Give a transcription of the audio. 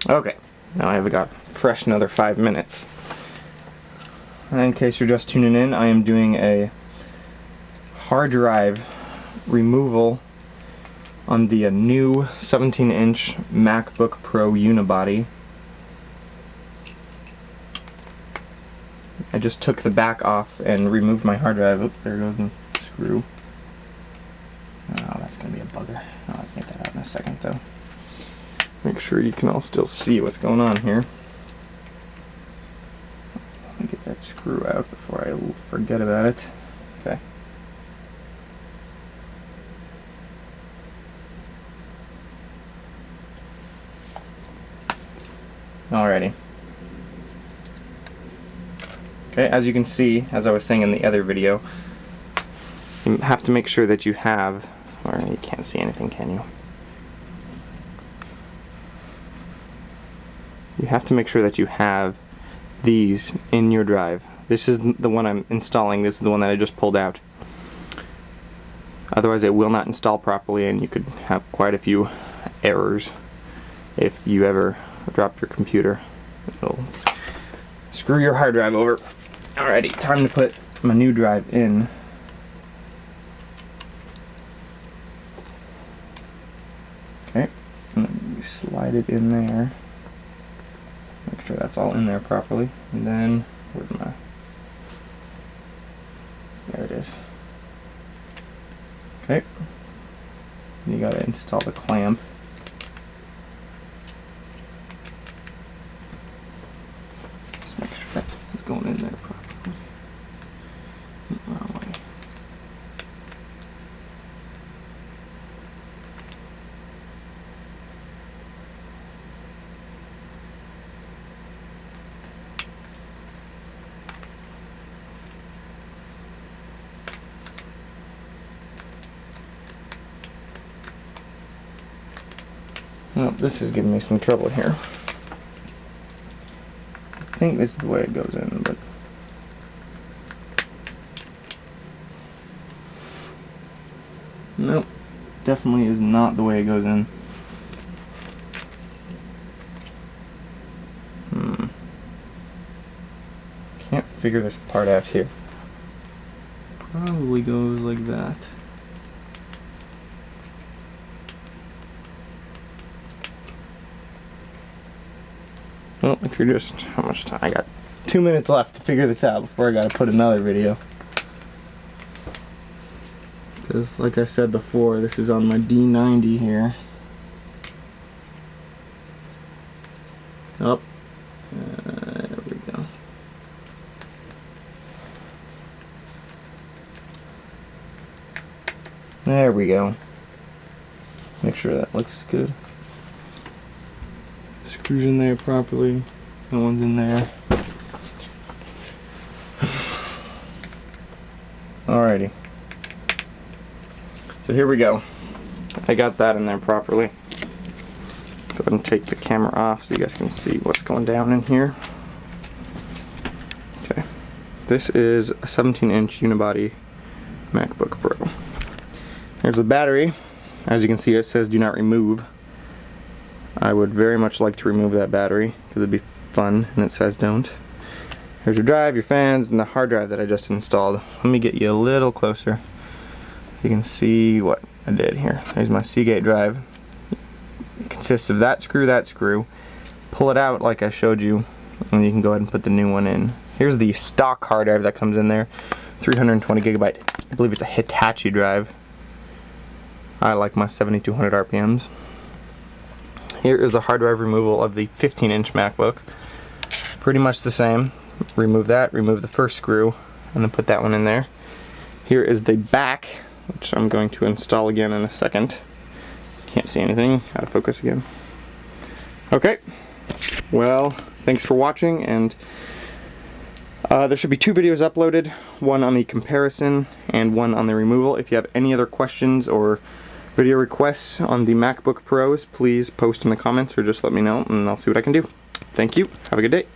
Okay, now I've got fresh another 5 minutes. In case you're just tuning in, I am doing a hard drive removal on the new 17-inch MacBook Pro unibody. I just took the back off and removed my hard drive. Oop, there goes the screw. Oh, that's going to be a bugger. I can get that out in a second though. Make sure you can all still see what's going on here. Let me get that screw out before I forget about it. Okay. Alrighty. Okay, as you can see, as I was saying in the other video, you have to make sure that you have, or you can't see anything, can you? You have to make sure that you have these in your drive. This is the one I'm installing. This is the one that I just pulled out. Otherwise it will not install properly and you could have quite a few errors if you ever drop your computer. It'll screw your hard drive over. Alrighty, time to put my new drive in. Okay, and then you slide it in there. Make sure that's all in there properly. And then, where's my... There it is. Okay. You gotta install the clamp. Just make sure that's going in there properly. Wrong way. Well, this is giving me some trouble here. I think this is the way it goes in, but... Nope, definitely is not the way it goes in. Can't figure this part out here. Probably goes like that. Well, if you're just... how much time? I got 2 minutes left to figure this out before I gotta put another video. Because, like I said before, this is on my D90 here. Oh. There we go. There we go. Make sure that looks good. Screws in there properly. No one's in there. Alrighty. So here we go. I got that in there properly. Go ahead and take the camera off so you guys can see what's going down in here. Okay. This is a 17-inch unibody MacBook Pro. Here's the battery. As you can see, it says do not remove. I would very much like to remove that battery because it'd be fun, and it says don't. Here's your drive, your fans, and the hard drive that I just installed. Let me get you a little closer. You can see what I did here. There's my Seagate drive. It consists of that screw. Pull it out like I showed you, and you can go ahead and put the new one in. Here's the stock hard drive that comes in there. 320 gigabyte. I believe it's a Hitachi drive. I like my 7200 RPMs. Here is the hard drive removal of the 15-inch MacBook. Pretty much the same. Remove that, remove the first screw, and then put that one in there. Here is the back, which I'm going to install again in a second. Can't see anything. Out of focus again. Okay. Well, thanks for watching, and there should be 2 videos uploaded, one on the comparison and one on the removal. If you have any other questions or video requests on the MacBook Pros, please post in the comments or just let me know and I'll see what I can do. Thank you. Have a good day.